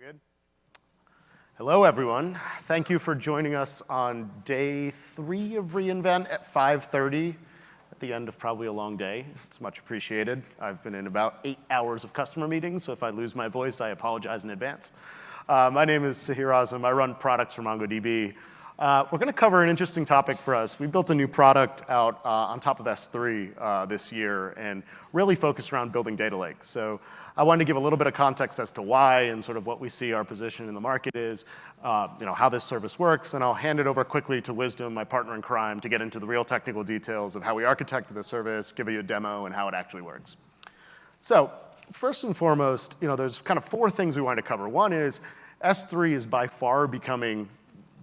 Good. Hello, everyone. Thank you for joining us on day 3 of reInvent at 5:30 at the end of probably a long day. It's much appreciated. I've been in about 8 hours of customer meetings, so if I lose my voice, I apologize in advance. My name is Sahir Azam. I run products for MongoDB. We're going to cover an interesting topic for us. We built a new product out on top of S3 this year and really focused around building data lakes. So I wanted to give a little bit of context as to why and sort of what we see our position in the market is, how this service works, and I'll hand it over quickly to Wisdom, my partner in crime, to get into the real technical details of how we architected the service, give you a demo, and how it actually works. So first and foremost, there's kind of 4 things we wanted to cover. One is S3 is by far becoming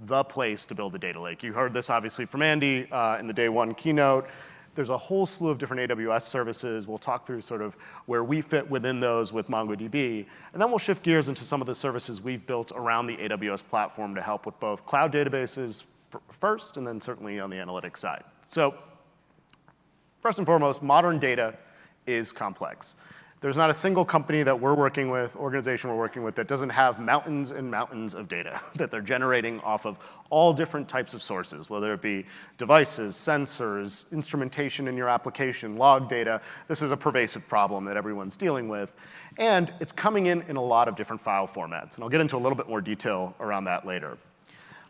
the place to build a data lake. You heard this obviously from Andy in the day 1 keynote. There's a whole slew of different AWS services. We'll talk through sort of where we fit within those with MongoDB. And then we'll shift gears into some of the services we've built around the AWS platform to help with both cloud databases first, and then certainly on the analytics side. So first and foremost, modern data is complex. There's not a single company that we're working with, organization we're working with, that doesn't have mountains and mountains of data that they're generating off of all different types of sources, whether it be devices, sensors, instrumentation in your application, log data. This is a pervasive problem that everyone's dealing with. And it's coming in a lot of different file formats. And I'll get into a little bit more detail around that later.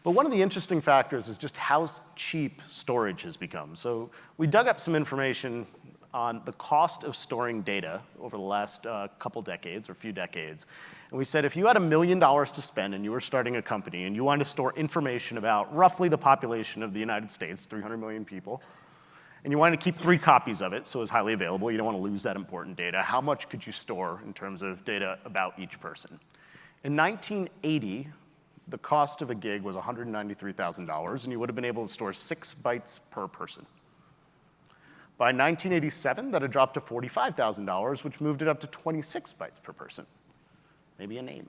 But one of the interesting factors is just how cheap storage has become. So we dug up some information on the cost of storing data over the last couple decades or few decades. And we said if you had $1 million to spend and you were starting a company and you wanted to store information about roughly the population of the United States, 300 million people, and you wanted to keep 3 copies of it, so it's highly available, you don't want to lose that important data, how much could you store in terms of data about each person? In 1980, the cost of a gig was $193,000, and you would have been able to store 6 bytes per person. By 1987, that had dropped to $45,000, which moved it up to 26 bytes per person. Maybe a name.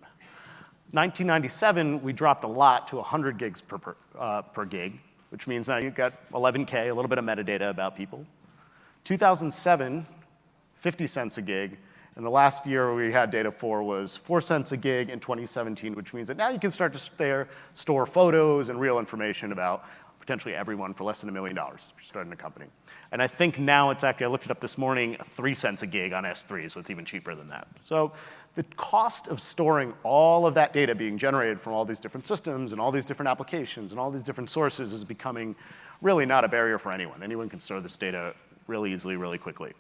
1997, we dropped a lot to 100 gigs per gig, which means now you've got 11K, a little bit of metadata about people. 2007, 50 cents a gig. And the last year we had data for was 4 cents a gig in 2017, which means that now you can start to store photos and real information about potentially everyone for less than $1 million if you're starting a company. And I think now it's actually, I looked it up this morning, 3 cents a gig on S3, so it's even cheaper than that. So the cost of storing all of that data being generated from all these different systems and all these different applications and all these different sources is becoming really not a barrier for anyone. Anyone can store this data really easily, really quickly.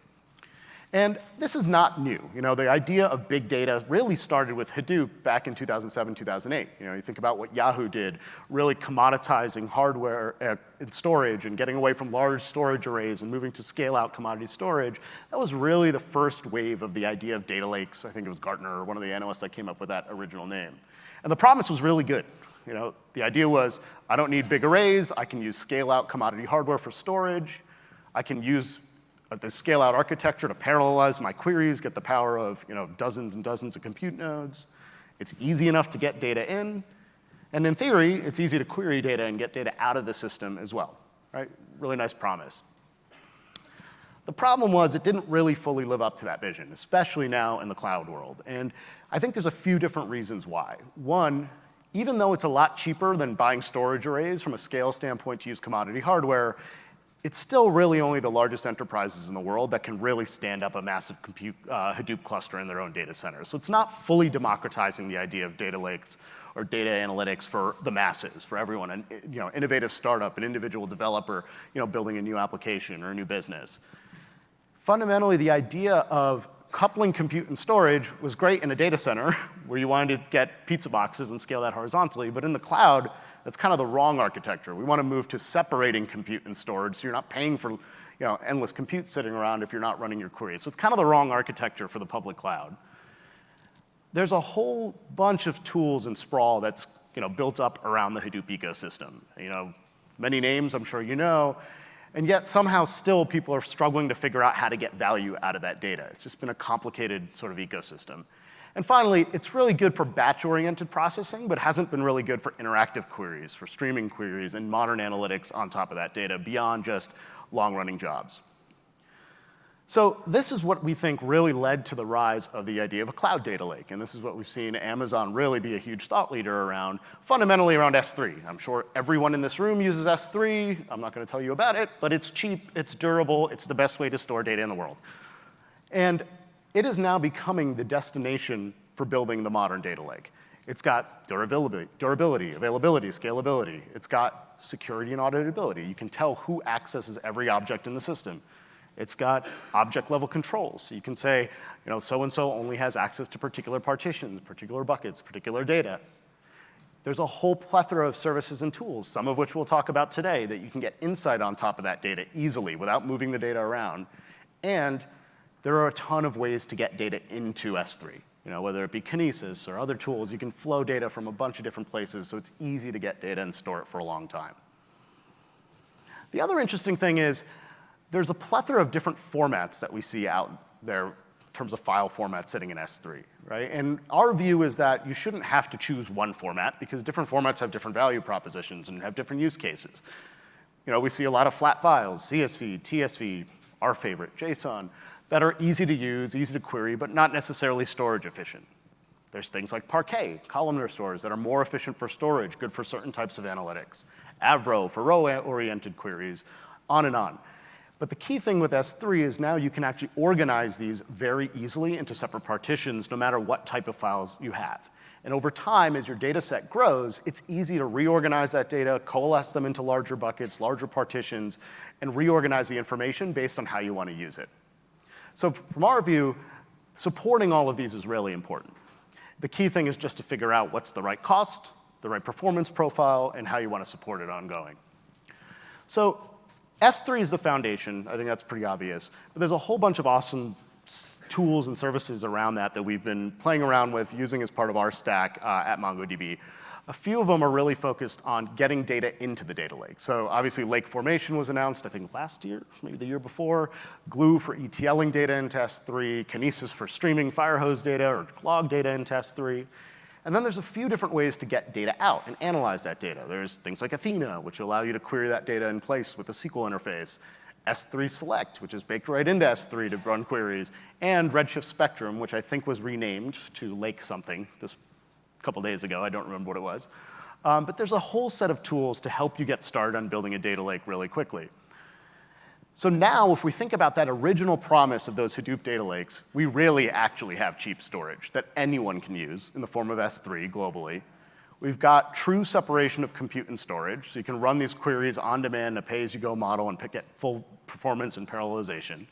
And this is not new. The idea of big data really started with Hadoop back in 2007, 2008. You think about what Yahoo did, really commoditizing hardware and storage and getting away from large storage arrays and moving to scale-out commodity storage. That was really the first wave of the idea of data lakes. I think it was Gartner or one of the analysts that came up with that original name. And the promise was really good. The idea was, I don't need big arrays. I can use scale-out commodity hardware for storage. I can use the scale-out architecture to parallelize my queries, get the power of dozens and dozens of compute nodes. It's easy enough to get data in. And in theory, it's easy to query data and get data out of the system as well. Right? Really nice promise. The problem was it didn't really fully live up to that vision, especially now in the cloud world. And I think there's a few different reasons why. One, even though it's a lot cheaper than buying storage arrays from a scale standpoint to use commodity hardware, it's still really only the largest enterprises in the world that can really stand up a massive compute Hadoop cluster in their own data center. So it's not fully democratizing the idea of data lakes or data analytics for the masses, for everyone, an innovative startup, an individual developer, building a new application or a new business. Fundamentally, the idea of coupling compute and storage was great in a data center where you wanted to get pizza boxes and scale that horizontally, but in the cloud, that's kind of the wrong architecture. We want to move to separating compute and storage so you're not paying for endless compute sitting around if you're not running your queries. So it's kind of the wrong architecture for the public cloud. There's a whole bunch of tools and sprawl that's built up around the Hadoop ecosystem. Many names I'm sure you know, and yet somehow still people are struggling to figure out how to get value out of that data. It's just been a complicated sort of ecosystem. And finally, it's really good for batch-oriented processing, but hasn't been really good for interactive queries, for streaming queries, and modern analytics on top of that data beyond just long-running jobs. So this is what we think really led to the rise of the idea of a cloud data lake. And this is what we've seen Amazon really be a huge thought leader around, fundamentally around S3. I'm sure everyone in this room uses S3. I'm not going to tell you about it, but it's cheap, it's durable, it's the best way to store data in the world. And it is now becoming the destination for building the modern data lake. It's got durability, availability, scalability. It's got security and auditability. You can tell who accesses every object in the system. It's got object-level controls. So you can say, so-and-so only has access to particular partitions, particular buckets, particular data. There's a whole plethora of services and tools, some of which we'll talk about today, that you can get insight on top of that data easily without moving the data around. And there are a ton of ways to get data into S3. Whether it be Kinesis or other tools, you can flow data from a bunch of different places, so it's easy to get data and store it for a long time. The other interesting thing is, there's a plethora of different formats that we see out there in terms of file formats sitting in S3, right? And our view is that you shouldn't have to choose one format because different formats have different value propositions and have different use cases. We see a lot of flat files, CSV, TSV, our favorite, JSON, that are easy to use, easy to query, but not necessarily storage efficient. There's things like Parquet, columnar stores that are more efficient for storage, good for certain types of analytics. Avro for row-oriented queries, on and on. But the key thing with S3 is now you can actually organize these very easily into separate partitions no matter what type of files you have. And over time, as your data set grows, it's easy to reorganize that data, coalesce them into larger buckets, larger partitions, and reorganize the information based on how you want to use it. So from our view, supporting all of these is really important. The key thing is just to figure out what's the right cost, the right performance profile, and how you want to support it ongoing. So S3 is the foundation. I think that's pretty obvious. But there's a whole bunch of awesome tools and services around that we've been playing around with, using as part of our stack at MongoDB. A few of them are really focused on getting data into the data lake. So obviously, Lake Formation was announced, I think, last year, maybe the year before. Glue for ETLing data into S3. Kinesis for streaming Firehose data or log data into S3. And then there's a few different ways to get data out and analyze that data. There's things like Athena, which allow you to query that data in place with the SQL interface. S3 Select, which is baked right into S3 to run queries. And Redshift Spectrum, which I think was renamed to Lake something this couple days ago. I don't remember what it was. But there's a whole set of tools to help you get started on building a data lake really quickly. So now, if we think about that original promise of those Hadoop data lakes, we really actually have cheap storage that anyone can use in the form of S3 globally. We've got true separation of compute and storage, so you can run these queries on demand in a pay-as-you-go model and get full performance and parallelization.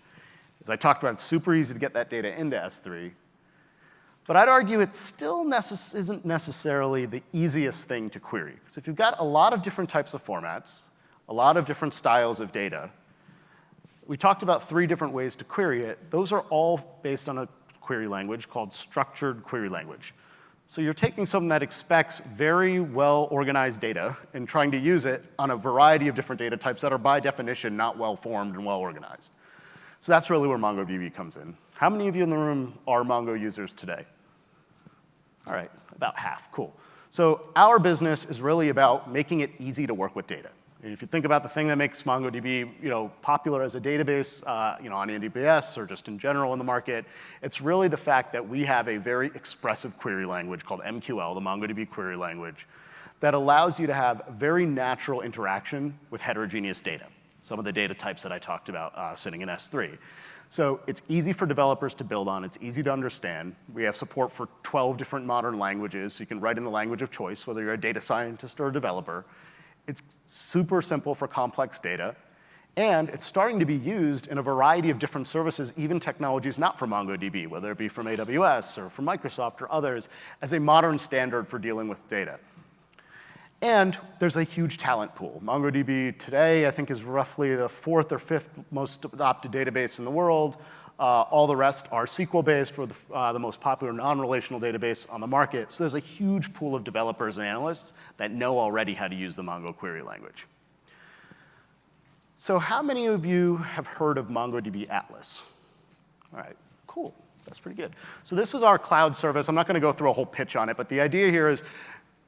As I talked about, it's super easy to get that data into S3. But I'd argue it still isn't necessarily the easiest thing to query. So if you've got a lot of different types of formats, a lot of different styles of data, we talked about 3 different ways to query it. Those are all based on a query language called structured query language. So you're taking something that expects very well-organized data and trying to use it on a variety of different data types that are by definition not well-formed and well-organized. So that's really where MongoDB comes in. How many of you in the room are Mongo users today? All right, about half, cool. So our business is really about making it easy to work with data. And if you think about the thing that makes MongoDB popular as a database on AWS or just in general in the market, it's really the fact that we have a very expressive query language called MQL, the MongoDB query language, that allows you to have very natural interaction with heterogeneous data, some of the data types that I talked about sitting in S3. So it's easy for developers to build on. It's easy to understand. We have support for 12 different modern languages, so you can write in the language of choice, whether you're a data scientist or a developer. It's super simple for complex data, and it's starting to be used in a variety of different services, even technologies not from MongoDB, whether it be from AWS or from Microsoft or others, as a modern standard for dealing with data. And there's a huge talent pool. MongoDB today, I think, is roughly the 4th or 5th most adopted database in the world. All the rest are SQL-based. We're the most popular non-relational database on the market. So there's a huge pool of developers and analysts that know already how to use the Mongo query language. So how many of you have heard of MongoDB Atlas? All right, cool. That's pretty good. So this was our cloud service. I'm not going to go through a whole pitch on it, but the idea here is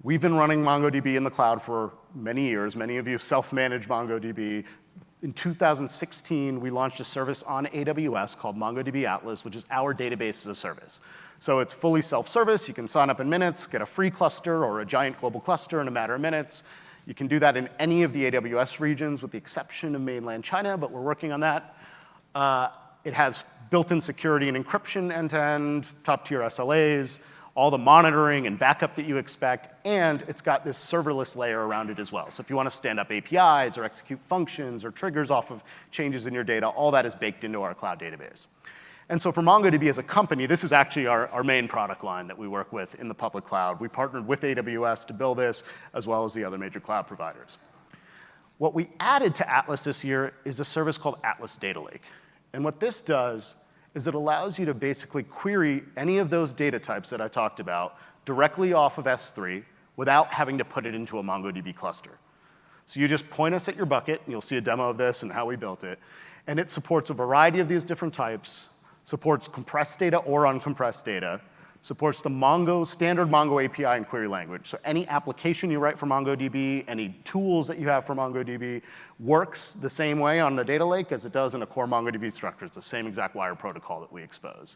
we've been running MongoDB in the cloud for many years. Many of you self-manage MongoDB. In 2016, we launched a service on AWS called MongoDB Atlas, which is our database as a service. So it's fully self-service. You can sign up in minutes, get a free cluster or a giant global cluster in a matter of minutes. You can do that in any of the AWS regions with the exception of mainland China, but we're working on that. It has built-in security and encryption end-to-end, top-tier SLAs, all the monitoring and backup that you expect, and it's got this serverless layer around it as well. So if you want to stand up APIs or execute functions or triggers off of changes in your data, all that is baked into our cloud database. And so for MongoDB as a company, this is actually our main product line that we work with in the public cloud. We partnered with AWS to build this, as well as the other major cloud providers. What we added to Atlas this year is a service called Atlas Data Lake. And what this does is it allows you to basically query any of those data types that I talked about directly off of S3 without having to put it into a MongoDB cluster. So you just point us at your bucket, and you'll see a demo of this and how we built it. And it supports a variety of these different types, supports compressed data or uncompressed data, supports the standard Mongo API and query language. So any application you write for MongoDB, any tools that you have for MongoDB works the same way on the data lake as it does in a core MongoDB structure. It's the same exact wire protocol that we expose.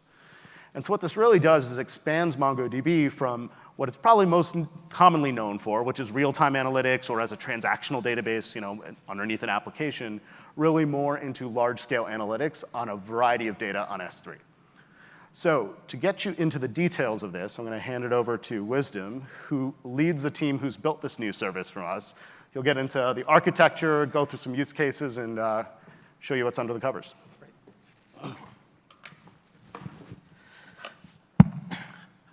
And so what this really does is expands MongoDB from what it's probably most commonly known for, which is real-time analytics or as a transactional database, underneath an application, really more into large-scale analytics on a variety of data on S3. So to get you into the details of this, I'm going to hand it over to Wisdom, who leads the team who's built this new service for us. He'll get into the architecture, go through some use cases, and show you what's under the covers.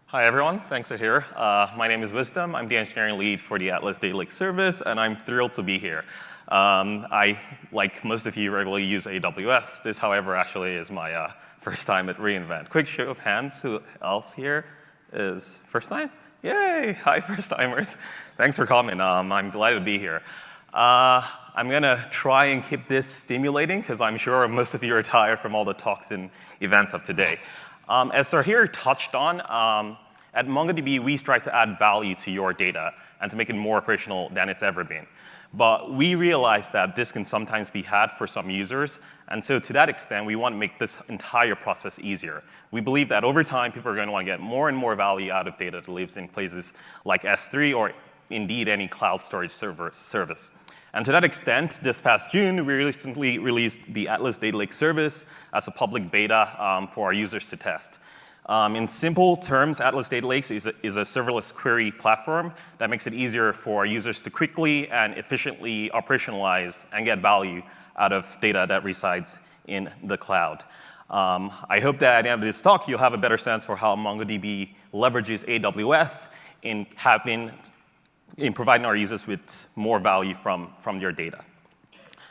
Hi, everyone. Thanks for here. My name is Wisdom. I'm the engineering lead for the Atlas Data Lake service, and I'm thrilled to be here. I, like most of you, regularly use AWS. This, however, actually is my first time at reInvent. Quick show of hands, who else here is first time? Yay, hi first timers. Thanks for coming, I'm delighted to be here. I'm gonna try and keep this stimulating because I'm sure most of you are tired from all the talks and events of today. As Sahir touched on, at MongoDB, we strive to add value to your data and to make it more operational than it's ever been. But we realize that this can sometimes be hard for some users, and so to that extent, we want to make this entire process easier. We believe that over time, people are going to want to get more and more value out of data that lives in places like S3 or indeed any cloud storage service. And to that extent, this past June, we recently released the Atlas Data Lake service as a public beta for our users to test. In simple terms, Atlas Data Lake is a serverless query platform that makes it easier for our users to quickly and efficiently operationalize and get value out of data that resides in the cloud. I hope that at the end of this talk, you'll have a better sense for how MongoDB leverages AWS in providing our users with more value from their data.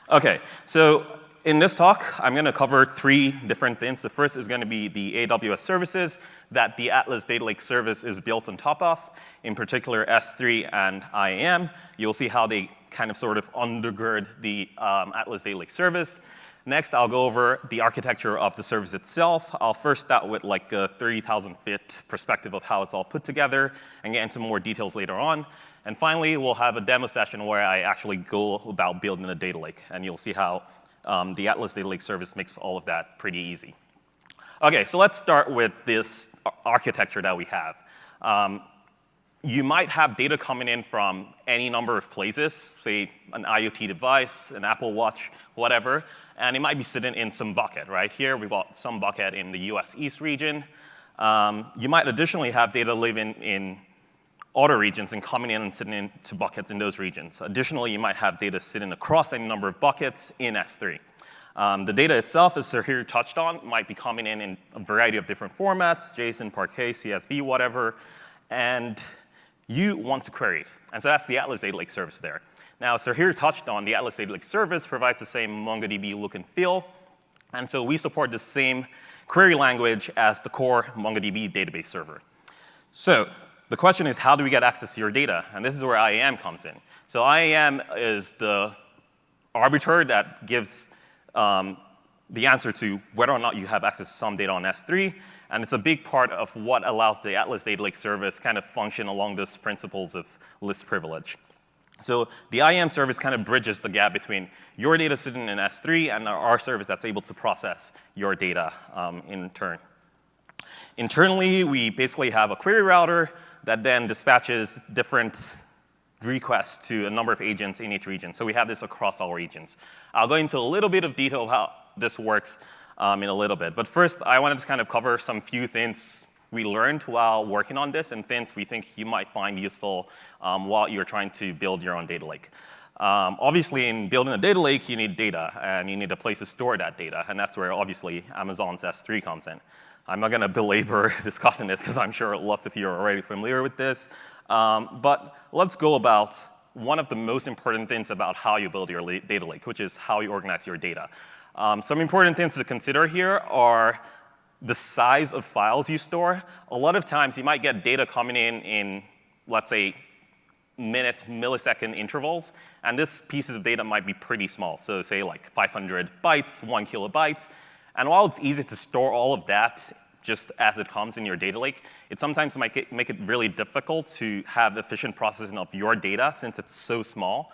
OK, so in this talk, I'm going to cover 3 different things. The first is going to be the AWS services that the Atlas Data Lake service is built on top of, in particular S3 and IAM. You'll see how they kind of sort of undergird the Atlas Data Lake service. Next, I'll go over the architecture of the service itself. I'll first start with like a 30,000-foot perspective of how it's all put together and get into more details later on. And finally, we'll have a demo session where I actually go about building a data lake, and you'll see how the Atlas Data Lake service makes all of that pretty easy. OK, so let's start with this architecture that we have. You might have data coming in from any number of places, say an IoT device, an Apple Watch, whatever, and it might be sitting in some bucket. Right here, we've got some bucket in the US East region. You might additionally have data living in other regions and coming in and sitting into buckets in those regions. Additionally, you might have data sitting across any number of buckets in S3. The data itself, as Sahir touched on, might be coming in a variety of different formats, JSON, Parquet, CSV, whatever, and you want to query. And so that's the Atlas Data Lake service there. Now, Sahir touched on the Atlas Data Lake service provides the same MongoDB look and feel, and so we support the same query language as the core MongoDB database server. So the question is, how do we get access to your data? And this is where IAM comes in. So IAM is the arbiter that gives the answer to whether or not you have access to some data on S3. And it's a big part of what allows the Atlas Data Lake service kind of function along those principles of list privilege. So the IAM service kind of bridges the gap between your data sitting in S3 and our service that's able to process your data in turn. Internally, we basically have a query router that then dispatches different requests to a number of agents in each region. So we have this across all regions. I'll go into a little bit of detail of how this works in a little bit. But first, I wanted to kind of cover some few things we learned while working on this and things we think you might find useful while you're trying to build your own data lake. Obviously, in building a data lake, you need data, and you need a place to store that data. And that's where, obviously, Amazon's S3 comes in. I'm not going to belabor discussing this because I'm sure lots of you are already familiar with this. But let's go about one of the most important things about how you build your data lake, which is how you organize your data. Some important things to consider here are the size of files you store. A lot of times, you might get data coming in, let's say, minutes, millisecond intervals. And this pieces of data might be pretty small. So say like 500 bytes, 1 kilobyte. And while it's easy to store all of that just as it comes in your data lake, it sometimes might make it really difficult to have efficient processing of your data since it's so small.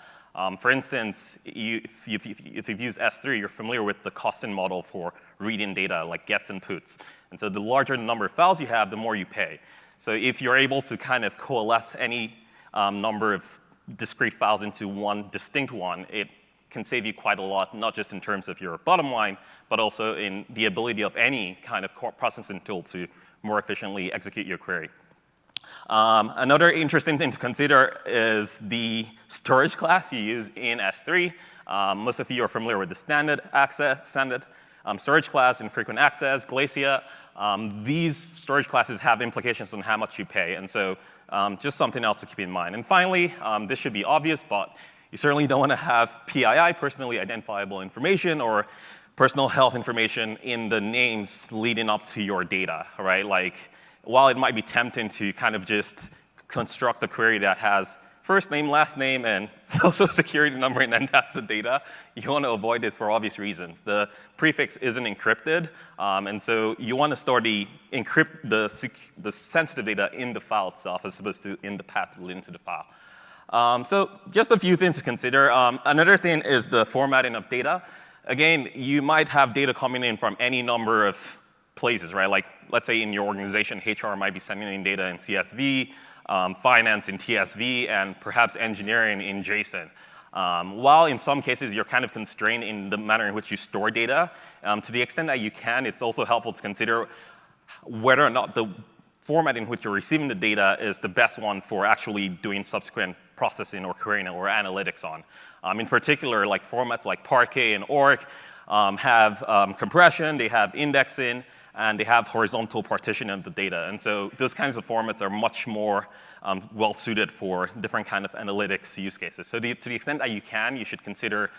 For instance, if you've used S3, you're familiar with the costing model for reading data, like gets and puts. And so the larger the number of files you have, the more you pay. So if you're able to kind of coalesce any number of discrete files into one distinct one, it can save you quite a lot, not just in terms of your bottom line, but also in the ability of any kind of processing tool to more efficiently execute your query. Another interesting thing to consider is the storage class you use in S3. Most of you are familiar with the standard storage class, infrequent access, Glacier. These storage classes have implications on how much you pay, and so just something else to keep in mind. And finally, this should be obvious, but you certainly don't want to have PII, personally identifiable information, or personal health information in the names leading up to your data, right? Like, while it might be tempting to kind of just construct a query that has first name, last name, and social security number, and then that's the data, you want to avoid this for obvious reasons. The prefix isn't encrypted, and so you want to store the sensitive data in the file itself as opposed to in the path linked to the file. So just a few things to consider. Another thing is the formatting of data. Again, you might have data coming in from any number of places, right? Like, let's say in your organization, HR might be sending in data in CSV, finance in TSV, and perhaps engineering in JSON. While in some cases you're kind of constrained in the manner in which you store data, to the extent that you can, it's also helpful to consider whether or not the format in which you're receiving the data is the best one for actually doing subsequent processing or querying or analytics on. In particular, like formats like Parquet and Orc have compression, they have indexing, and they have horizontal partition of the data. And so those kinds of formats are much more well-suited for different kind of analytics use cases. So to the extent that you can, you should consider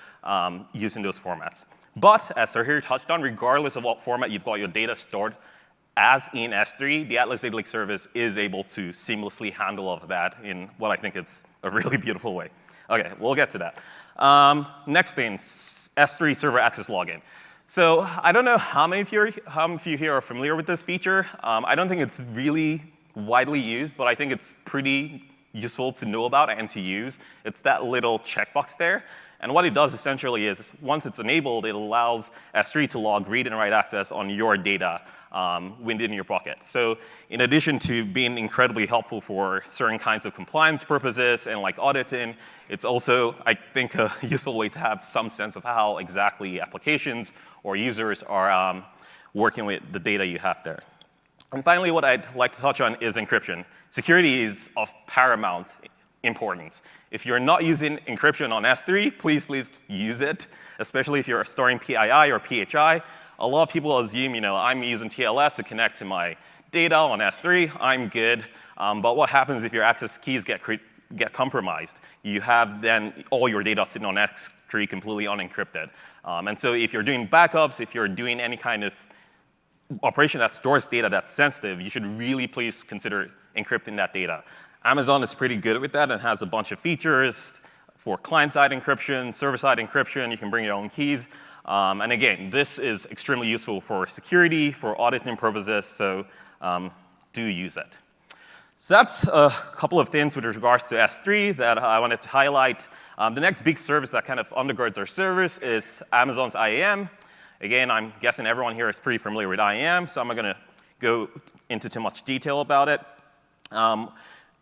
using those formats. But as Sahir touched on, regardless of what format you've got your data stored as in S3, the Atlas Data Lake service is able to seamlessly handle all of that in what I think is a really beautiful way. OK, we'll get to that. Next thing, S3 server access login. So I don't know how many of you here are familiar with this feature. I don't think it's really widely used, but I think it's pretty useful to know about and to use. It's that little checkbox there. And what it does essentially is, once it's enabled, it allows S3 to log read and write access on your data within your bucket. So in addition to being incredibly helpful for certain kinds of compliance purposes and like auditing, it's also, I think, a useful way to have some sense of how exactly applications or users are working with the data you have there. And finally, what I'd like to touch on is encryption. Security is of paramount importance. If you're not using encryption on S3, please use it, especially if you're storing PII or PHI. A lot of people assume, I'm using TLS to connect to my data on S3, I'm good. But what happens if your access keys get compromised? You have then all your data sitting on S3 completely unencrypted. And so if you're doing backups, if you're doing any kind of operation that stores data that's sensitive, you should really please consider encrypting that data. Amazon is pretty good with that and has a bunch of features for client-side encryption, server-side encryption. You can bring your own keys. And again, this is extremely useful for security, for auditing purposes, so do use it. So that's a couple of things with regards to S3 that I wanted to highlight. The next big service that kind of undergirds our service is Amazon's IAM. Again, I'm guessing everyone here is pretty familiar with IAM, so I'm not going to go into too much detail about it.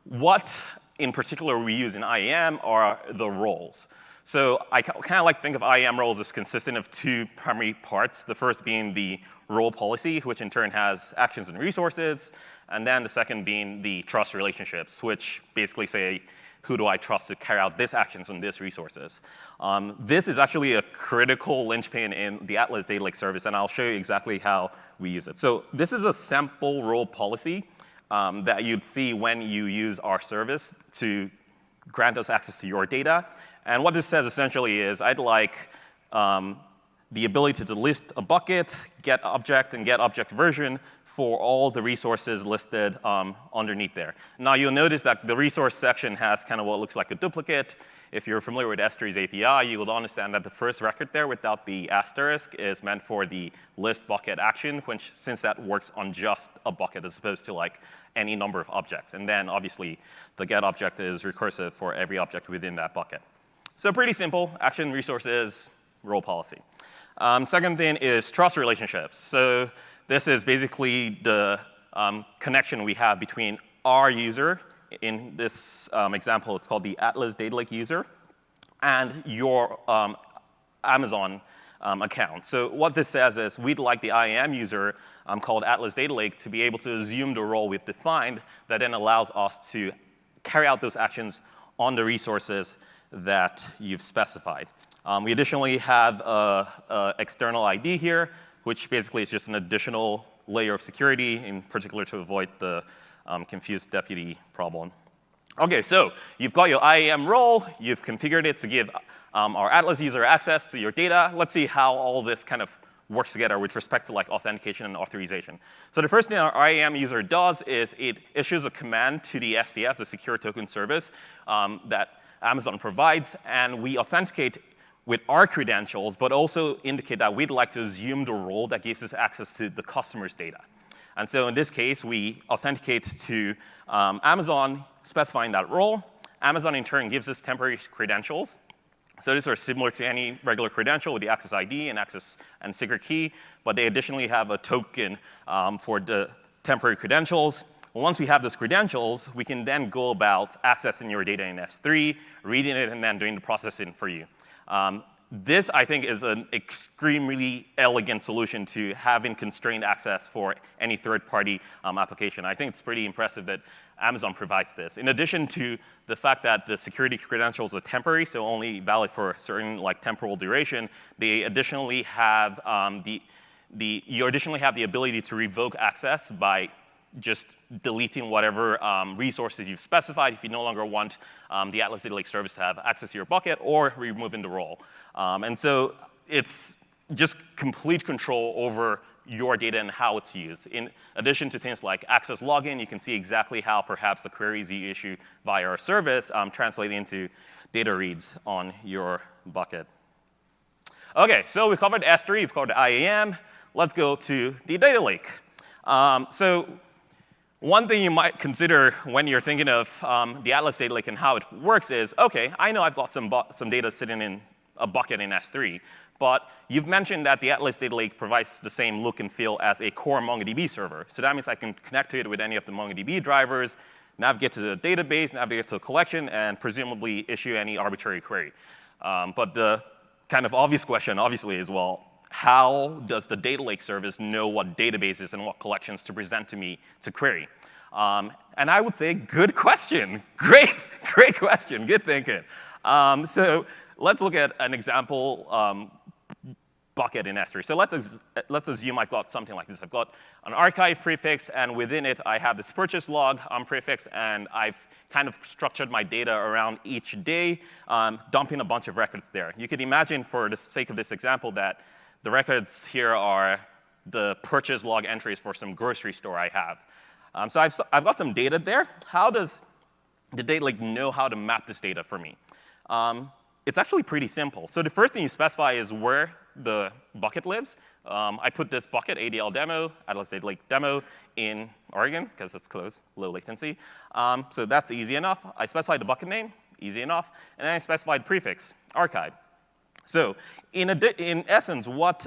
What in particular we use in IAM are the roles. So I kind of like to think of IAM roles as consistent of two primary parts. The first being the role policy, which in turn has actions and resources. And then the second being the trust relationships, which basically say, who do I trust to carry out these actions and these resources? This is actually a critical linchpin in the Atlas Data Lake service, and I'll show you exactly how we use it. So this is a sample role policy that you'd see when you use our service to grant us access to your data. And what this says essentially is I'd like the ability to list a bucket, get object, and get object version for all the resources listed underneath there. Now you'll notice that the resource section has kind of what looks like a duplicate. If you're familiar with S3's API, you will understand that the first record there without the asterisk is meant for the list bucket action, which since that works on just a bucket as opposed to like any number of objects. And then obviously the get object is recursive for every object within that bucket. So pretty simple, action, resources, role policy. Second thing is trust relationships. So this is basically the connection we have between our user, in this example, it's called the Atlas Data Lake user, and your Amazon account. So what this says is we'd like the IAM user called Atlas Data Lake to be able to assume the role we've defined that then allows us to carry out those actions on the resources that you've specified. We additionally have an external ID here, which basically is just an additional layer of security, in particular to avoid the confused deputy problem. OK, so you've got your IAM role. You've configured it to give our Atlas user access to your data. Let's see how all this kind of works together with respect to like authentication and authorization. So the first thing our IAM user does is it issues a command to the SDS, the secure token service that Amazon provides, and we authenticate with our credentials, but also indicate that we'd like to assume the role that gives us access to the customer's data. And so in this case, we authenticate to Amazon, specifying that role. Amazon, in turn, gives us temporary credentials. So these are similar to any regular credential with the access ID and access and secret key, but they additionally have a token for the temporary credentials. Once we have those credentials, we can then go about accessing your data in S3, reading it, and then doing the processing for you. This, I think, is an extremely elegant solution to having constrained access for any third-party application. I think it's pretty impressive that Amazon provides this. In addition to the fact that the security credentials are temporary, so only valid for a certain like temporal duration, they additionally have you additionally have the ability to revoke access by just deleting whatever resources you've specified if you no longer want the Atlas Data Lake service to have access to your bucket, or removing the role. And so it's just complete control over your data and how it's used. In addition to things like access login, you can see exactly how perhaps the queries you issue via our service translate into data reads on your bucket. OK, so we've covered S3, we've covered IAM. Let's go to the data lake. So one thing you might consider when you're thinking of the Atlas Data Lake and how it works is, OK, I know I've got some data sitting in a bucket in S3. But you've mentioned that the Atlas Data Lake provides the same look and feel as a core MongoDB server. So that means I can connect to it with any of the MongoDB drivers, navigate to the database, navigate to a collection, and presumably issue any arbitrary query. But the kind of obvious question, obviously, is, well, how does the data lake service know what databases and what collections to present to me to query? And I would say, good question. Great question. Good thinking. So let's look at an example bucket in S3. So let's assume I've got something like this. I've got an archive prefix, and within it, I have this purchase log prefix, and I've kind of structured my data around each day, dumping a bunch of records there. You could imagine, for the sake of this example, that the records here are the purchase log entries for some grocery store I have. So I've got some data there. How does the data lake know how to map this data for me? it's actually pretty simple. So the first thing you specify is where the bucket lives. I put this bucket, ADL demo, Atlas Data Lake demo, in Oregon, because it's close, low latency. So that's easy enough. I specified the bucket name, easy enough. And then I specified prefix, archive. So in essence, what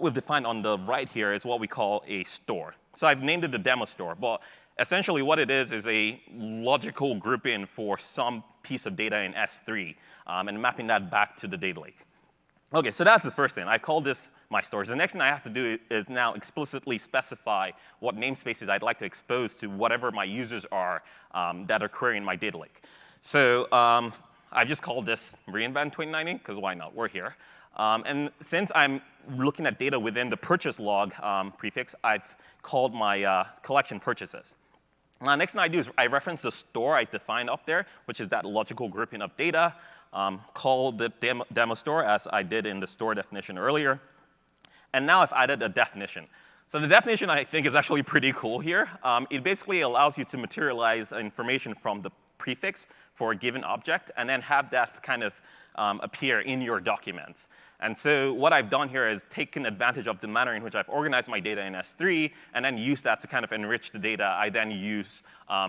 we've defined on the right here is what we call a store. So I've named it the demo store. But essentially what it is a logical grouping for some piece of data in S3 and mapping that back to the data lake. OK, so that's the first thing. I call this my stores. The next thing I have to do is now explicitly specify what namespaces I'd like to expose to whatever my users are that are querying my data lake. So I've just called this reInvent 2019, because why not? We're here. And since I'm looking at data within the purchase log prefix, I've called my collection purchases. Now, next thing I do is I reference the store I've defined up there, which is that logical grouping of data, call the demo store, as I did in the store definition earlier. And now I've added a definition. So the definition, I think, is actually pretty cool here. It basically allows you to materialize information from the prefix for a given object, and then have that kind of appear in your documents. And so what I've done here is taken advantage of the manner in which I've organized my data in S3, and then used that to kind of enrich the data I then use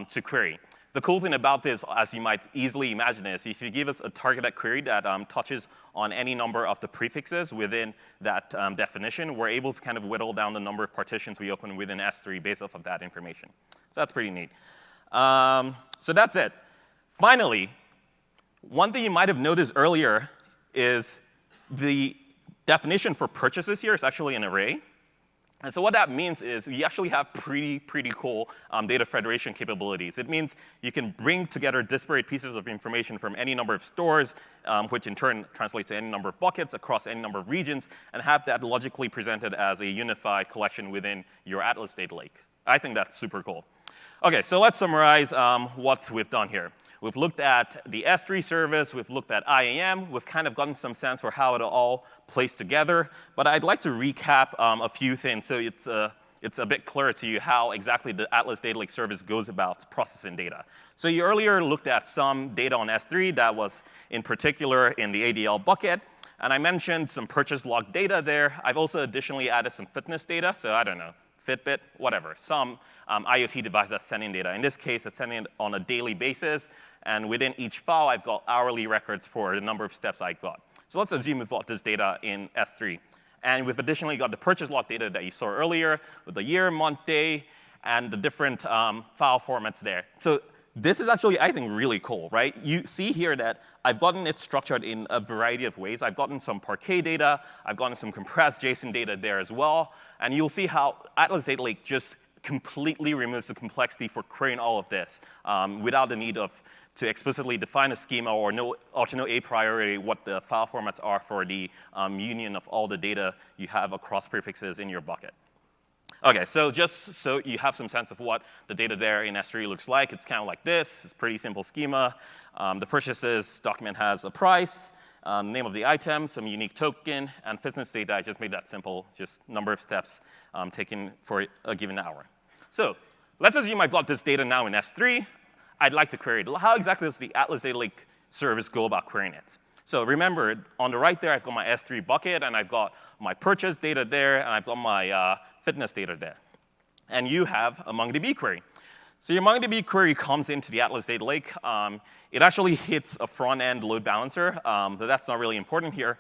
to query. The cool thing about this, as you might easily imagine, is if you give us a targeted query that touches on any number of the prefixes within that definition, we're able to kind of whittle down the number of partitions we open within S3 based off of that information. So that's pretty neat. So that's it. Finally, one thing you might have noticed earlier is the definition for purchases here is actually an array. And so what that means is we actually have pretty cool data federation capabilities. It means you can bring together disparate pieces of information from any number of stores, which in turn translates to any number of buckets across any number of regions, and have that logically presented as a unified collection within your Atlas data lake. I think that's super cool. OK, so let's summarize what we've done here. We've looked at the S3 service. We've looked at IAM. We've kind of gotten some sense for how it all plays together. But I'd like to recap a few things so it's a bit clearer to you how exactly the Atlas Data Lake service goes about processing data. So you earlier looked at some data on S3 that was in particular in the ADL bucket. And I mentioned some purchase log data there. I've also additionally added some fitness data. So I don't know, Fitbit, whatever, some IoT device that's sending data. In this case, it's sending it on a daily basis. And within each file, I've got hourly records for the number of steps I got. So let's assume we've got this data in S3. And we've additionally got the purchase log data that you saw earlier with the year, month, day, and the different file formats there. So this is actually, I think, really cool, right? You see here that I've gotten it structured in a variety of ways. I've gotten some Parquet data. I've gotten some compressed JSON data there as well. And you'll see how Atlas Data Lake just completely removes the complexity for querying all of this without the need to explicitly define a schema or to know a priori what the file formats are for the union of all the data you have across prefixes in your bucket. OK, so just so you have some sense of what the data there in S3 looks like, it's kind of like this. It's a pretty simple schema. The purchases document has a price, name of the item, some unique token, and fitness data. I just made that simple, just number of steps taken for a given hour. So let's assume I've got this data now in S3. I'd like to query it. How exactly does the Atlas Data Lake service go about querying it? So remember, on the right there, I've got my S3 bucket, and I've got my purchase data there, and I've got my fitness data there. And you have a MongoDB query. So your MongoDB query comes into the Atlas Data Lake. It actually hits a front-end load balancer, but that's not really important here.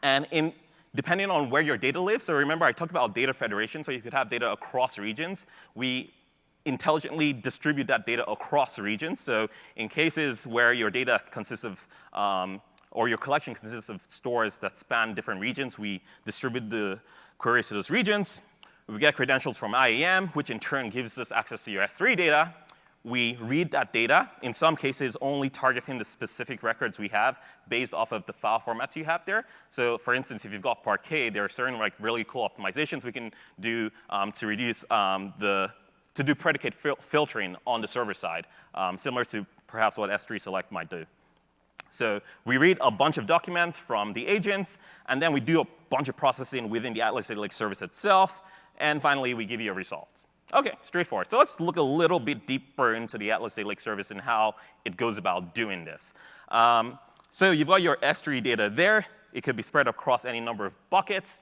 And depending on where your data lives, so remember I talked about data federation, so you could have data across regions. We intelligently distribute that data across regions. So in cases where your data consists of, or your collection consists of stores that span different regions, we distribute the queries to those regions. We get credentials from IAM, which in turn gives us access to your S3 data. We read that data, in some cases only targeting the specific records we have based off of the file formats you have there. So for instance, if you've got Parquet, there are certain really cool optimizations we can do to reduce to do predicate filtering on the server side, similar to perhaps what S3 Select might do. So we read a bunch of documents from the agents, and then we do a bunch of processing within the Atlas Data Lake service itself, and finally, we give you a result. OK, straightforward. So let's look a little bit deeper into the Atlas Data Lake service and how it goes about doing this. So you've got your S3 data there. It could be spread across any number of buckets.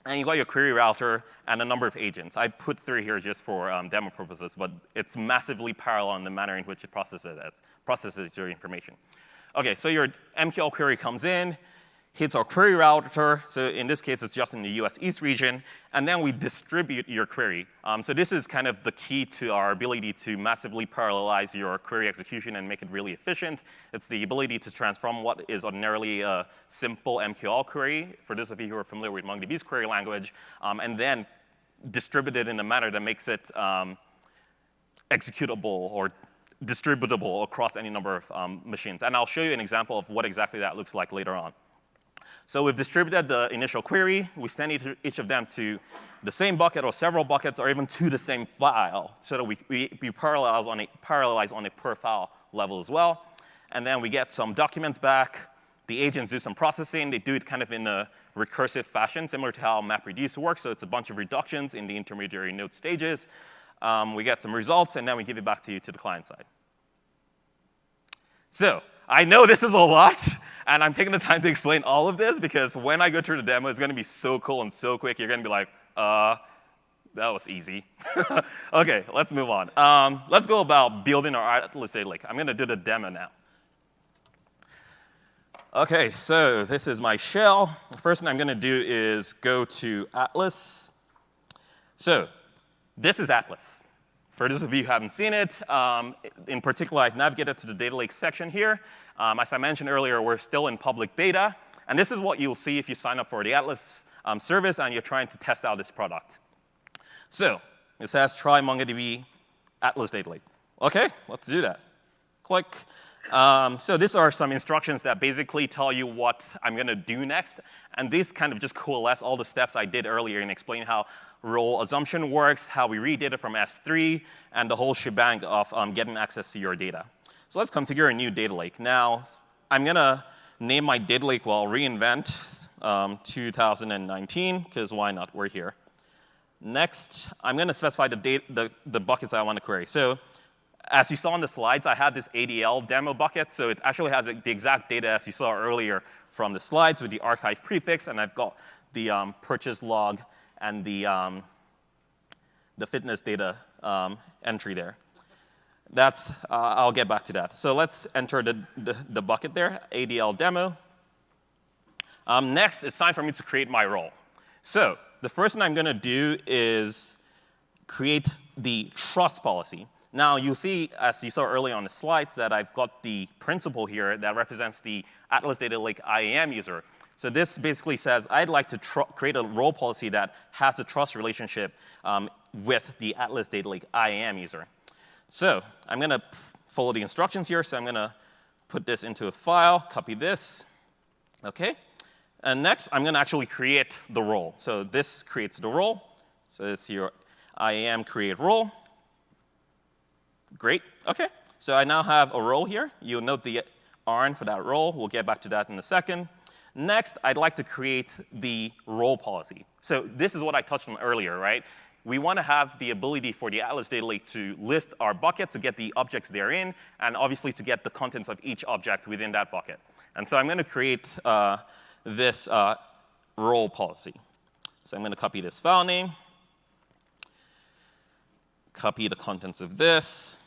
And you've got your query router and a number of agents. I put 3 here just for demo purposes, but it's massively parallel in the manner in which it processes your information. OK, so your MQL query comes in, hits our query router. So in this case, it's just in the US East region. And then we distribute your query. So this is kind of the key to our ability to massively parallelize your query execution and make it really efficient. It's the ability to transform what is ordinarily a simple MQL query, for those of you who are familiar with MongoDB's query language, and then distribute it in a manner that makes it executable or distributable across any number of machines. And I'll show you an example of what exactly that looks like later on. So we've distributed the initial query. We send each of them to the same bucket or several buckets or even to the same file so that we parallelize on a per file level as well. And then we get some documents back. The agents do some processing. They do it kind of in a recursive fashion, similar to how MapReduce works. So it's a bunch of reductions in the intermediary node stages. We get some results, and then we give it back to you to the client side. So I know this is a lot, and I'm taking the time to explain all of this because when I go through the demo, it's going to be so cool and so quick. You're going to be like, that was easy. OK, let's move on. Let's go about building our Atlas data lake. I'm going to do the demo now. OK, so this is my shell. The first thing I'm going to do is go to Atlas. So this is Atlas. For those of you who haven't seen it, in particular, I've navigated to the data lake section here. As I mentioned earlier, we're still in public beta. And this is what you'll see if you sign up for the Atlas service and you're trying to test out this product. So it says, try MongoDB Atlas Data Lake. OK, let's do that. Click. So these are some instructions that basically tell you what I'm going to do next. And these kind of just coalesce all the steps I did earlier in explaining how role assumption works, how we read data from S3, and the whole shebang of getting access to your data. So let's configure a new data lake. Now, I'm going to name my data lake, reInvent 2019, because why not? We're here. Next, I'm going to specify the buckets I want to query. So as you saw on the slides, I have this ADL demo bucket. So it actually has the exact data as you saw earlier from the slides with the archive prefix. And I've got the purchase log and the fitness data entry there. That's, I'll get back to that. So let's enter the bucket there, ADL demo. Next, it's time for me to create my role. So the first thing I'm going to do is create the trust policy. Now, you'll see, as you saw earlier on the slides, that I've got the principal here that represents the Atlas Data Lake IAM user. So this basically says, I'd like to create a role policy that has a trust relationship with the Atlas Data Lake IAM user. So I'm going to follow the instructions here. So I'm going to put this into a file, copy this. OK. And next, I'm going to actually create the role. So this creates the role. So it's your IAM create role. Great. OK. So I now have a role here. You'll note the ARN for that role. We'll get back to that in a second. Next, I'd like to create the role policy. So this is what I touched on earlier, right? We want to have the ability for the Atlas Data Lake to list our bucket, to get the objects therein, and obviously to get the contents of each object within that bucket. And so I'm going to create this role policy. So I'm going to copy this file name, copy the contents of this,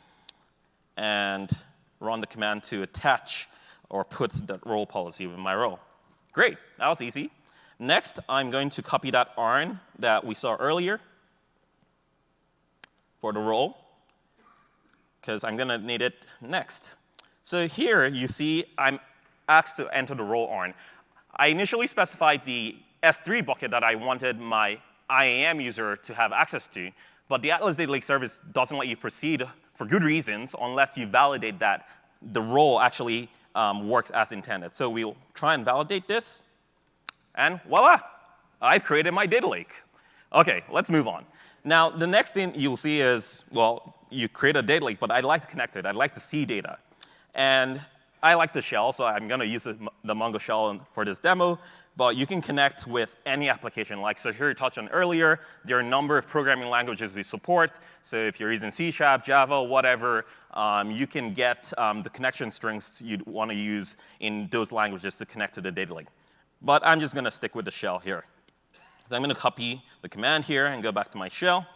and run the command to attach or put that role policy with my role. Great. That was easy. Next, I'm going to copy that ARN that we saw earlier for the role, because I'm going to need it next. So here, you see, I'm asked to enter the role ARN. I initially specified the S3 bucket that I wanted my IAM user to have access to. But the Atlas Data Lake service doesn't let you proceed for good reasons unless you validate that the role actually works as intended. So we'll try and validate this. And voila, I've created my data lake. OK, let's move on. Now, the next thing you'll see is, well, you create a data lake, but I'd like to connect it. I'd like to see data. And I like the shell, so I'm going to use the Mongo shell for this demo. but you can connect with any application. Like Sahir touched on earlier, there are a number of programming languages we support. So if you're using C#, Java, whatever, you can get the connection strings you'd want to use in those languages to connect to the data lake. But I'm just going to stick with the shell here. So I'm going to copy the command here and go back to my shell.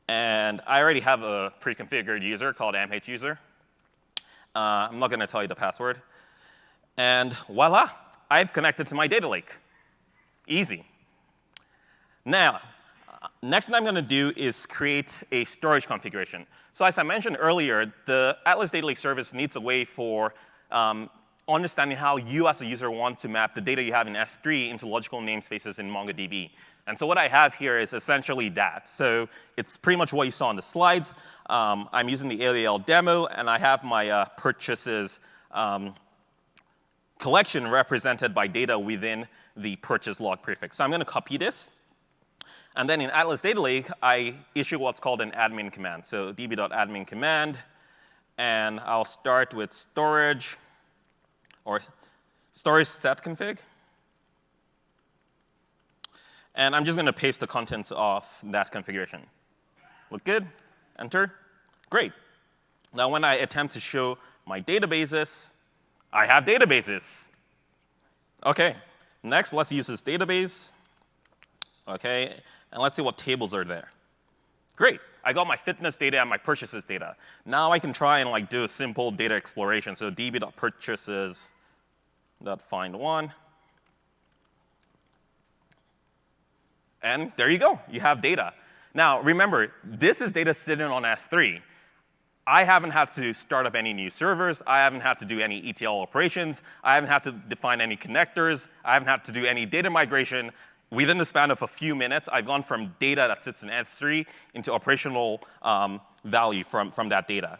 And I already have a pre-configured user called amhuser. I'm not going to tell you the password. And voila, I've connected to my data lake. Easy. Now, next thing I'm going to do is create a storage configuration. So as I mentioned earlier, the Atlas Data Lake service needs a way for understanding how you as a user want to map the data you have in S3 into logical namespaces in MongoDB. And so what I have here is essentially that. So it's pretty much what you saw on the slides. I'm using the ALAL demo, and I have my purchases collection represented by data within the purchase log prefix. So I'm going to copy this. And then in Atlas Data Lake, I issue what's called an admin command. So db.admin command. And I'll start with storage or storage set config. And I'm just going to paste the contents of that configuration. Look good? Enter. Great. Now, when I attempt to show my databases, I have databases. OK. Next, let's use this database. OK. And let's see what tables are there. Great. I got my fitness data and my purchases data. Now I can try and do a simple data exploration. So db.purchases.find1. And there you go. You have data. Now, remember, this is data sitting on S3. I haven't had to start up any new servers. I haven't had to do any ETL operations. I haven't had to define any connectors. I haven't had to do any data migration. Within the span of a few minutes, I've gone from data that sits in S3 into operational value from that data.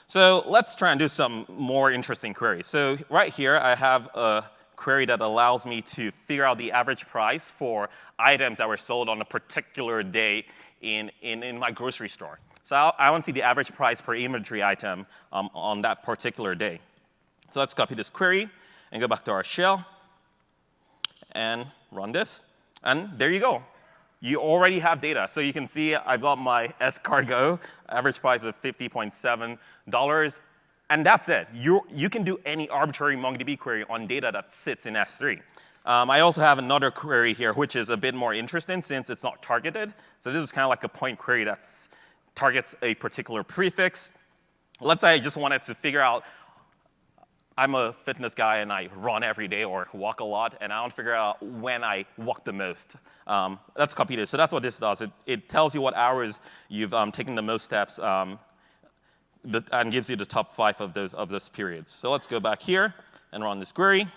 So let's try and do some more interesting queries. So right here, I have a query that allows me to figure out the average price for items that were sold on a particular day in my grocery store. So I want to see the average price per inventory item on that particular day. So let's copy this query and go back to our shell and run this. And there you go. You already have data. So you can see I've got my escargot, average price of $50.7. And that's it. You can do any arbitrary MongoDB query on data that sits in S3. I also have another query here, which is a bit more interesting since it's not targeted. So this is kind of like a point query that targets a particular prefix. Let's say I just wanted to figure out, I'm a fitness guy and I run every day or walk a lot, and I want to figure out when I walk the most. Let's copy this. So that's what this does. It tells you what hours you've taken the most steps and gives you the top 5 of those periods. So let's go back here and run this query.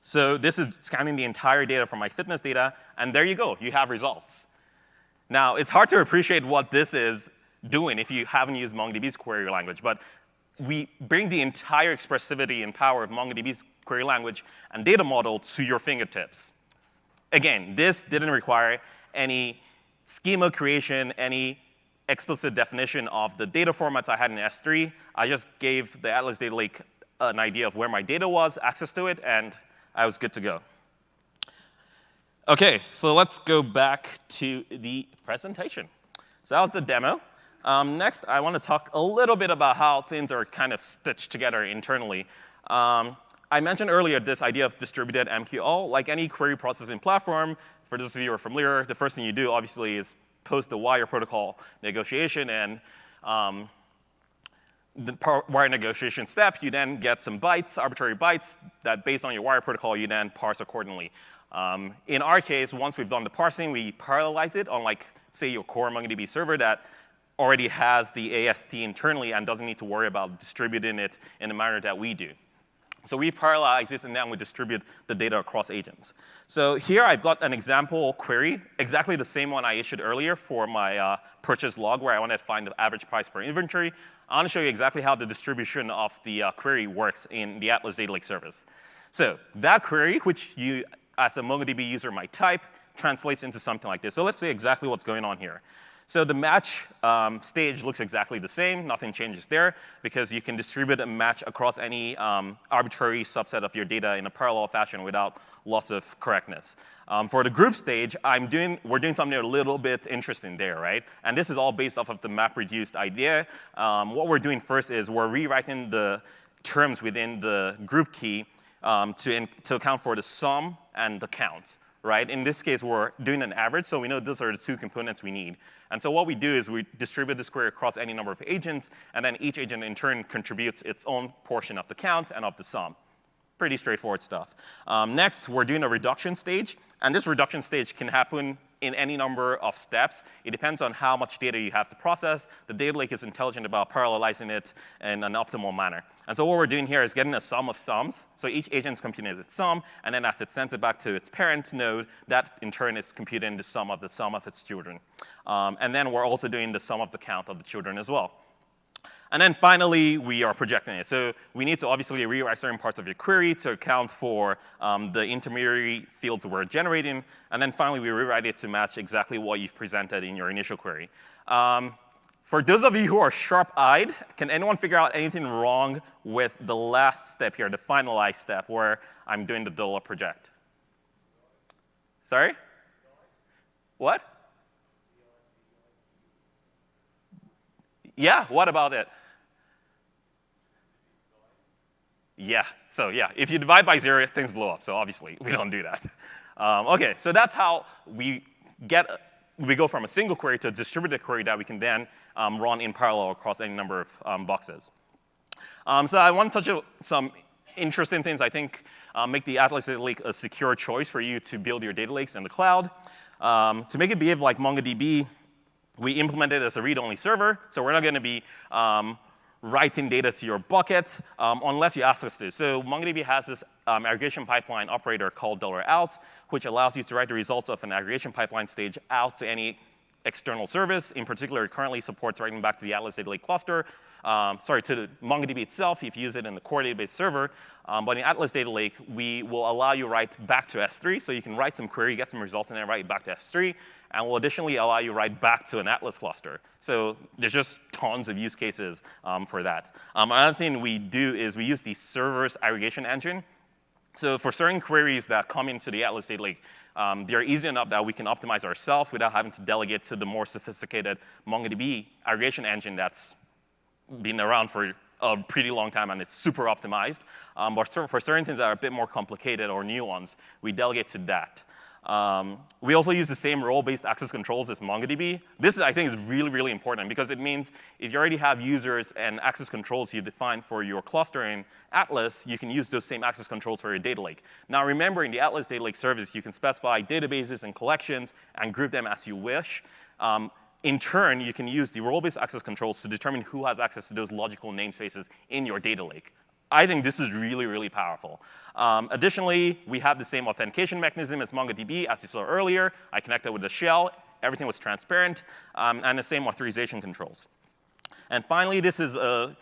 So this is scanning the entire data from my fitness data, and there you go. You have results. Now, it's hard to appreciate what this is doing if you haven't used MongoDB's query language, but we bring the entire expressivity and power of MongoDB's query language and data model to your fingertips. Again, this didn't require any schema creation, any explicit definition of the data formats I had in S3. I just gave the Atlas Data Lake an idea of where my data was, access to it, and I was good to go. OK, so let's go back to the presentation. So that was the demo. Next, I want to talk a little bit about how things are kind of stitched together internally. I mentioned earlier this idea of distributed MQL. Like any query processing platform, for those of you who are familiar, the first thing you do, obviously, is post the wire protocol negotiation. And the wire negotiation step, you then get some bytes, arbitrary bytes, that based on your wire protocol, you then parse accordingly. In our case, once we've done the parsing, we parallelize it on, say, your core MongoDB server that already has the AST internally and doesn't need to worry about distributing it in the manner that we do. So we parallelize this, and then we distribute the data across agents. So here I've got an example query, exactly the same one I issued earlier for my purchase log, where I want to find the average price per inventory. I want to show you exactly how the distribution of the query works in the Atlas Data Lake service. So that query, which you, as a MongoDB user, might type, translates into something like this. So let's see exactly what's going on here. So the match stage looks exactly the same. Nothing changes there because you can distribute a match across any arbitrary subset of your data in a parallel fashion without loss of correctness. For the group stage, we're doing something a little bit interesting there, right? And this is all based off of the map-reduced idea. What we're doing first is we're rewriting the terms within the group key to account for the sum and the count. Right? In this case, we're doing an average, so we know those are the two components we need. And so what we do is we distribute this query across any number of agents, and then each agent in turn contributes its own portion of the count and of the sum. Pretty straightforward stuff. Next, we're doing a reduction stage, and this reduction stage can happen in any number of steps. It depends on how much data you have to process. The data lake is intelligent about parallelizing it in an optimal manner. And so what we're doing here is getting a sum of sums. So each agent's computing its sum, and then as it sends it back to its parent node, that in turn is computing the sum of its children. And then we're also doing the sum of the count of the children as well. And then finally, we are projecting it. So we need to obviously rewrite certain parts of your query to account for the intermediary fields we're generating. And then finally, we rewrite it to match exactly what you've presented in your initial query. For those of you who are sharp-eyed, can anyone figure out anything wrong with the last step here, the finalized step, where I'm doing the dollar project? Sorry? What? Yeah, what about it? Yeah, so yeah, if you divide by 0, things blow up. So obviously, we don't do that. OK, so that's how we go from a single query to a distributed query that we can then run in parallel across any number of boxes. So I want to touch on some interesting things I think make the Atlas Data Lake a secure choice for you to build your data lakes in the cloud. To make it behave like MongoDB, we implemented it as a read-only server. So we're not going to be writing data to your bucket unless you ask us to. So MongoDB has this aggregation pipeline operator called $out, which allows you to write the results of an aggregation pipeline stage out to any external service. In particular, it currently supports writing back to the Atlas Data Lake cluster, to the MongoDB itself if you use it in the core database server. But in Atlas Data Lake, we will allow you write back to S3. So you can write some query, get some results, and then write it back to S3. And we'll additionally allow you write back to an Atlas cluster. So there's just tons of use cases for that. Another thing we do is we use the server's aggregation engine. So for certain queries that come into the Atlas Data Lake, they're easy enough that we can optimize ourselves without having to delegate to the more sophisticated MongoDB aggregation engine that's been around for a pretty long time and it's super optimized. But for certain things that are a bit more complicated or new ones, we delegate to that. We also use the same role-based access controls as MongoDB. This, I think, is really, really important because it means if you already have users and access controls you define for your cluster in Atlas, you can use those same access controls for your data lake. Now, remember, in the Atlas Data Lake service, you can specify databases and collections and group them as you wish. In turn, you can use the role-based access controls to determine who has access to those logical namespaces in your data lake. I think this is really, really powerful. Additionally, we have the same authentication mechanism as MongoDB, as you saw earlier. I connected with the shell. Everything was transparent, and the same authorization controls. And finally, this is a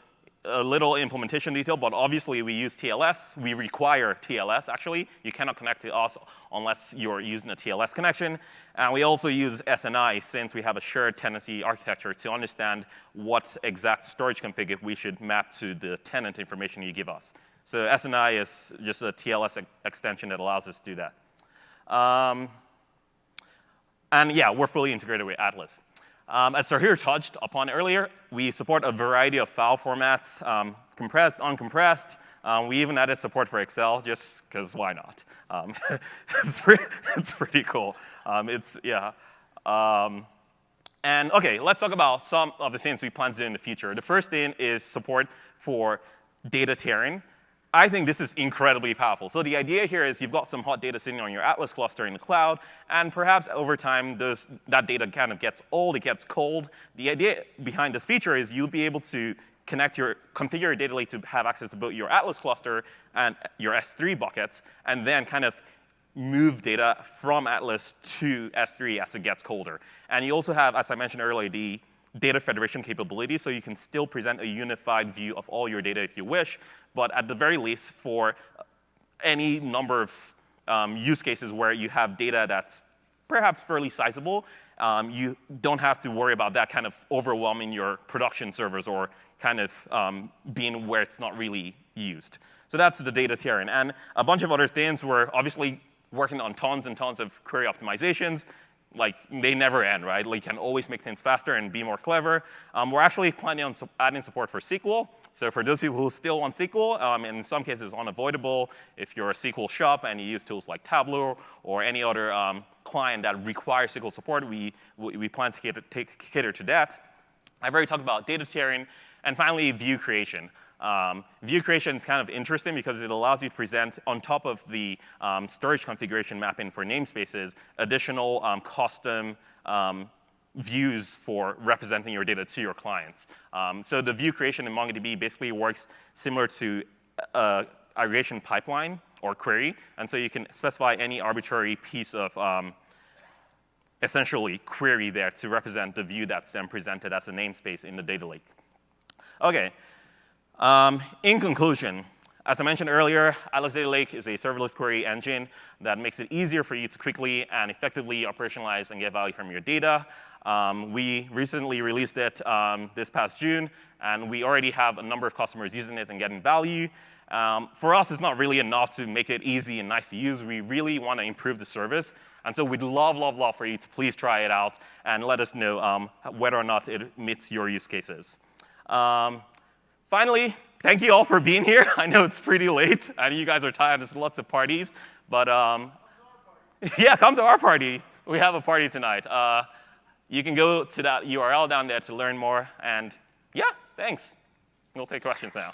little implementation detail, but obviously we use TLS. We require TLS, actually. You cannot connect to us unless you're using a TLS connection. And we also use SNI since we have a shared tenancy architecture to understand what exact storage config we should map to the tenant information you give us. So SNI is just a TLS extension that allows us to do that. And yeah, we're fully integrated with Atlas. As Sahir touched upon earlier, we support a variety of file formats, compressed, uncompressed. We even added support for Excel, just because why not? It's pretty cool. And OK, let's talk about some of the things we plan to do in the future. The first thing is support for data tiering. I think this is incredibly powerful. So the idea here is you've got some hot data sitting on your Atlas cluster in the cloud, and perhaps over time that data kind of gets old, it gets cold. The idea behind this feature is you'll be able to configure your data lake to have access to both your Atlas cluster and your S3 buckets, and then kind of move data from Atlas to S3 as it gets colder. And you also have, as I mentioned earlier, the data federation capability, so you can still present a unified view of all your data if you wish. But at the very least, for any number of use cases where you have data that's perhaps fairly sizable, you don't have to worry about that kind of overwhelming your production servers or kind of being where it's not really used. So that's the data tiering. And a bunch of other things. We're obviously working on tons and tons of query optimizations. Like, they never end, right? Like, you can always make things faster and be more clever. We're actually planning on adding support for SQL. So for those people who still want SQL, and in some cases unavoidable, if you're a SQL shop and you use tools like Tableau or any other client that requires SQL support, we plan to cater to that. I've already talked about data tiering. And finally, view creation. View creation is kind of interesting because it allows you to present, on top of the storage configuration mapping for namespaces, additional custom views for representing your data to your clients. So the view creation in MongoDB basically works similar to aggregation pipeline or query. And so you can specify any arbitrary piece of essentially query there to represent the view that's then presented as a namespace in the data lake. OK. In conclusion, as I mentioned earlier, Atlas Data Lake is a serverless query engine that makes it easier for you to quickly and effectively operationalize and get value from your data. We recently released it this past June, and we already have a number of customers using it and getting value. For us, it's not really enough to make it easy and nice to use. We really want to improve the service. And so we'd love, love, love for you to please try it out and let us know whether or not it meets your use cases. Finally, thank you all for being here. I know it's pretty late. I know you guys are tired. There's lots of parties. But yeah, come to our party. We have a party tonight. You can go to that URL down there to learn more. And yeah, thanks. We'll take questions now.